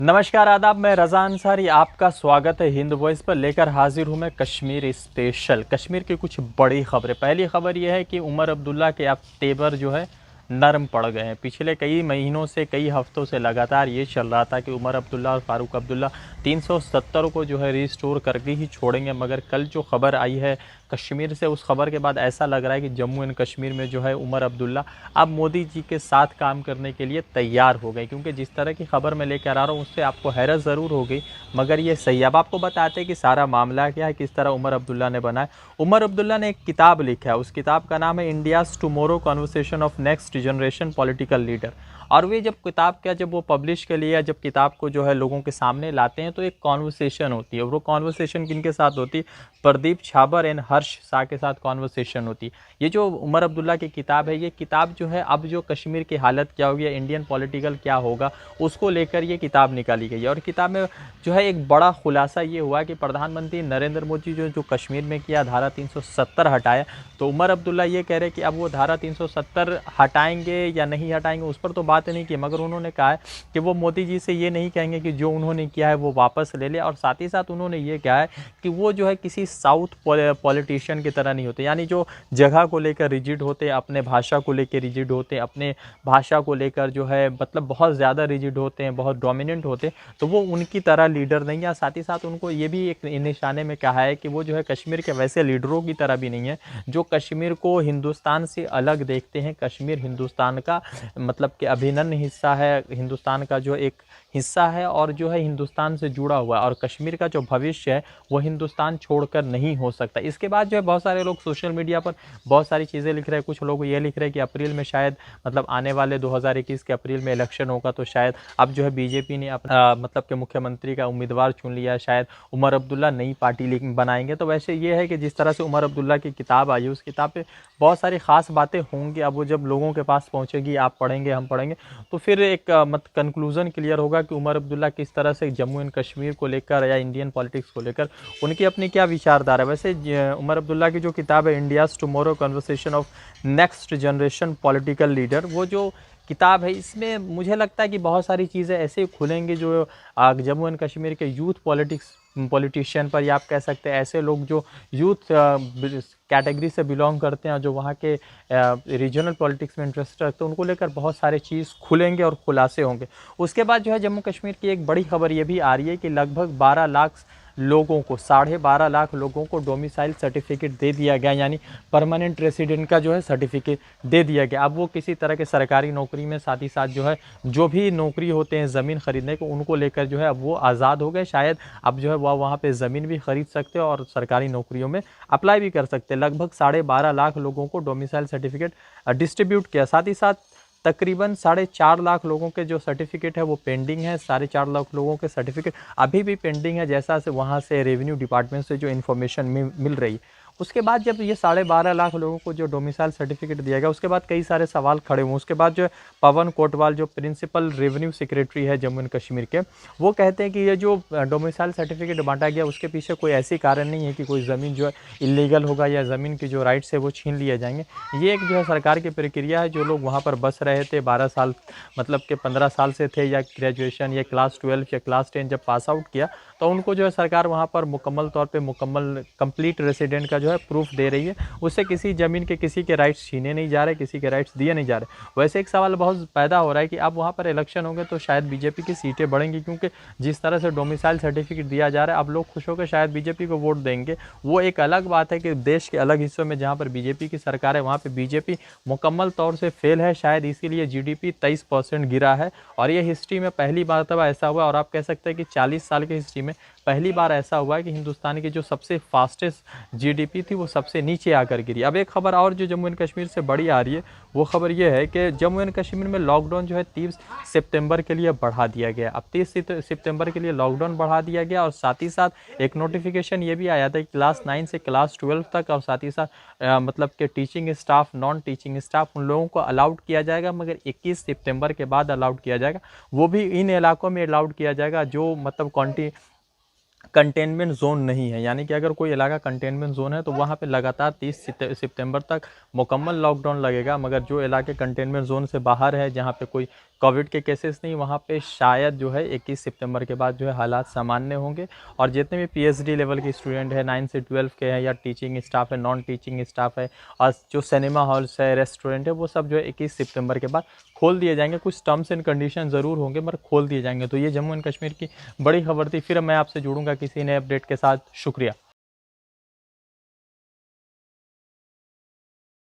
नमस्कार आदाब, मैं रज़ा अंसारी। आपका स्वागत है हिंद वॉइस पर। लेकर हाजिर हूँ मैं कश्मीर स्पेशल। कश्मीर की कुछ बड़ी खबरें। पहली खबर यह है कि उमर अब्दुल्ला के अब तेवर जो है नरम पड़ गए हैं। पिछले कई महीनों से, कई हफ्तों से लगातार ये चल रहा था कि उमर अब्दुल्ला और फारूक अब्दुल्ला 370 को जो है रिस्टोर करके ही छोड़ेंगे, मगर कल जो खबर आई है कश्मीर से, उस खबर के बाद ऐसा लग रहा है कि जम्मू एंड कश्मीर में जो है उमर अब्दुल्ला अब मोदी जी के साथ काम करने के लिए तैयार हो गए। क्योंकि जिस तरह की खबर मैं लेकर आ रहा हूँ उससे आपको हैरत ज़रूर होगी, मगर ये सही। अब आपको बताते हैं कि सारा मामला क्या है, किस तरह उमर अब्दुल्ला ने बनाया। उमर अब्दुल्ला ने एक किताब लिखा है, उस किताब का नाम है India's tomorrow conversation of next generation political leader. और वे जब किताब क्या जब वो पब्लिश के लिए, जब किताब को जो है लोगों के सामने लाते हैं, तो एक कॉन्वर्सेशन होती है। और वो कॉन्वर्सेशन किनके साथ होती है? प्रदीप छाबर एंड हर्ष शाह के साथ कॉन्वर्सेशन होती है। ये जो उमर अब्दुल्ला की किताब है, ये किताब जो है अब जो कश्मीर की हालत क्या होगी, इंडियन पॉलिटिकल क्या होगा, उसको लेकर ये किताब निकाली गई है। और किताब में जो है एक बड़ा खुलासा ये हुआ कि प्रधानमंत्री नरेंद्र मोदी जो कश्मीर में किया, धारा 370 हटाया। तो उमर अब्दुल्ला ये कह रहे हैं कि अब वो धारा 370 हटाएंगे या नहीं हटाएंगे, उस पर तो बात नहीं की, मगर उन्होंने कहा है कि वो मोदी जी से ये नहीं कहेंगे कि जो उन्होंने किया है वो वापस ले ले। और साथ ही साथ उन्होंने ये कहा है कि वो जो है किसी साउथ पॉलिटिशियन की तरह नहीं होते, यानी जो जगह को लेकर रिजिड होते, अपने भाषा को लेकर रिजिड होते, अपने भाषा को लेकर जो है मतलब बहुत ज़्यादा रिजिड होते हैं, बहुत डोमिनेंट होते, तो वो उनकी तरह लीडर नहीं है। साथ ही साथ उनको ये भी एक निशाने में कहा है कि वो जो है कश्मीर के वैसे लीडरों की तरह भी नहीं है जो कश्मीर को हिंदुस्तान से अलग देखते हैं। कश्मीर हिंदुस्तान का मतलब कि अभिन्न हिस्सा है, हिंदुस्तान का जो एक हिस्सा है और जो है हिंदुस्तान से जुड़ा हुआ है, और कश्मीर का जो भविष्य है वो हिंदुस्तान छोड़कर नहीं हो सकता। इसके बाद जो है बहुत सारे लोग सोशल मीडिया पर बहुत सारी चीज़ें लिख रहे हैं। कुछ लोग ये लिख रहे हैं कि अप्रैल में शायद, मतलब आने वाले 2021 के अप्रैल में इलेक्शन होगा, तो शायद अब जो है बीजेपी ने अपना मतलब कि मुख्यमंत्री का उम्मीदवार चुन लिया है, शायद उमर अब्दुल्ला नई पार्टी बनाएंगे। तो वैसे ये है कि जिस तरह से उमर अब्दुल्ला की किताब आई, उस किताब पे बहुत सारी ख़ास बातें होंगी। अब वो जब लोगों के पास पहुँचेगी, आप पढ़ेंगे, हम पढ़ेंगे, तो फिर एक मत कंक्लूज़न क्लियर होगा कि उमर अब्दुल्ला किस तरह से जम्मू एंड कश्मीर को लेकर या इंडियन पॉलिटिक्स को लेकर उनकी अपनी क्या विचारधारा है। वैसे उमर अब्दुल्ला की जो किताब है India's tomorrow conversation of next generation political leader, वो जो किताब है इसमें मुझे लगता है कि बहुत सारी चीज़ें ऐसे खुलेंगी जो जम्मू एंड कश्मीर के यूथ पॉलिटिशियन पर, या आप कह सकते हैं ऐसे लोग जो यूथ कैटेगरी से बिलोंग करते हैं, जो वहाँ के रीजनल पॉलिटिक्स में इंटरेस्ट रखते हैं, उनको लेकर बहुत सारे चीज़ खुलेंगे और खुलासे होंगे। उसके बाद जो है जम्मू कश्मीर की एक बड़ी खबर ये भी आ रही है कि लगभग 12 लाख लोगों को, 12.5 लाख लोगों को डोमिसाइल सर्टिफिकेट दे दिया गया, यानी परमानेंट रेसिडेंट का जो है सर्टिफिकेट दे दिया गया। अब वो किसी तरह के सरकारी नौकरी में, साथ ही साथ जो है जो भी नौकरी होते हैं ज़मीन खरीदने को, उनको लेकर जो है अब वो आज़ाद हो गए। शायद अब जो है वह वहाँ पे ज़मीन भी खरीद सकते हैं और सरकारी नौकरियों में अप्लाई भी कर सकते हैं। लगभग 12.5 लाख लोगों को डोमिसाइल सर्टिफिकेट डिस्ट्रीब्यूट किया। साथ ही साथ तकरीबन 4.5 लाख लोगों के जो सर्टिफिकेट है वो पेंडिंग है। 4.5 लाख लोगों के सर्टिफिकेट अभी भी पेंडिंग है, जैसा से वहाँ से रेवेन्यू डिपार्टमेंट से जो इन्फॉर्मेशन मिल रही है। उसके बाद जब ये 12.5 लाख लोगों को जो डोमिसाइल सर्टिफिकेट दिया गया, उसके बाद कई सारे सवाल खड़े हुए। उसके बाद जो है पवन कोटवाल, जो प्रिंसिपल रेवेन्यू सेक्रेटरी है जम्मू एंड कश्मीर के, वो कहते हैं कि ये जो डोमिसाइल सर्टिफिकेट बांटा गया उसके पीछे कोई ऐसी कारण नहीं है कि कोई ज़मीन जो है इलीगल होगा या ज़मीन की जो राइट्स है वो छीन लिए जाएंगे। ये एक जो है सरकार की प्रक्रिया है। जो लोग वहाँ पर बस रहे थे 12 साल, मतलब कि 15 साल से थे, या ग्रेजुएशन या क्लास 12 या क्लास 10 जब पास आउट किया, तो उनको जो है सरकार वहाँ पर मुकम्मल तौर पे कंप्लीट रेसिडेंट का जो है प्रूफ दे रही है। उससे किसी ज़मीन के किसी के राइट्स छीने नहीं जा रहे, किसी के राइट्स दिए नहीं जा रहे। वैसे एक सवाल बहुत पैदा हो रहा है कि अब वहाँ पर इलेक्शन होंगे तो शायद बीजेपी की सीटें बढ़ेंगी, क्योंकि जिस तरह से डोमिसाइल सर्टिफिकेट दिया जा रहा है, अब लोग खुश होकर शायद बीजेपी को वोट देंगे। वो एक अलग बात है कि देश के अलग हिस्सों में जहाँ पर बीजेपी की सरकार है, वहाँ पर बीजेपी मुकम्मल तौर से फेल है, शायद इसीलिए जीडीपी 23% गिरा है। और ये हिस्ट्री में पहली बार तब ऐसा हुआ, और आप कह सकते हैं कि 40 साल की हिस्ट्री में पहली बार ऐसा हुआ है कि हिंदुस्तान की जो सबसे फास्टेस्ट जीडीपी थी वो सबसे नीचे आकर गिरी। अब एक खबर और जो जम्मू एंड कश्मीर से बड़ी आ रही है, वो खबर ये है कि जम्मू एंड कश्मीर में लॉकडाउन जो है 30 सितंबर के लिए बढ़ा दिया गया। अब 30 सितंबर के लिए लॉकडाउन बढ़ा दिया गया, और साथ ही साथ एक नोटिफिकेशन ये भी आया था कि क्लास 9 से क्लास 12 तक, और साथ ही साथ मतलब कि teaching staff, non teaching staff, उन लोगों को अलाउड किया जाएगा, मगर 21 सितंबर के बाद अलाउड किया जाएगा। वो भी इन इलाकों में अलाउड किया जाएगा जो मतलब कंटेनमेंट जोन नहीं है, यानी कि अगर कोई इलाका कंटेनमेंट जोन है तो वहाँ पे लगातार 30 सितंबर तक मुकम्मल लॉकडाउन लगेगा। मगर जो इलाके कंटेनमेंट जोन से बाहर है, जहाँ पे कोई कोविड के केसेस नहीं, वहाँ पे शायद जो है 21 सितंबर के बाद जो है हालात सामान्य होंगे। और जितने भी पीएचडी लेवल के स्टूडेंट हैं, 9 से 12 के हैं, या टीचिंग स्टाफ है, नॉन टीचिंग स्टाफ है, और जो सिनेमा हॉल्स है, रेस्टोरेंट है, वो सब जो है 21 सितंबर के बाद खोल दिए जाएंगे। कुछ टर्म्स एंड कंडीशन ज़रूर होंगे, मगर खोल दिए जाएंगे। तो ये जम्मू एंड कश्मीर की बड़ी खबर थी। फिर मैं आपसे जुड़ूंगा किसी नए अपडेट के साथ। शुक्रिया।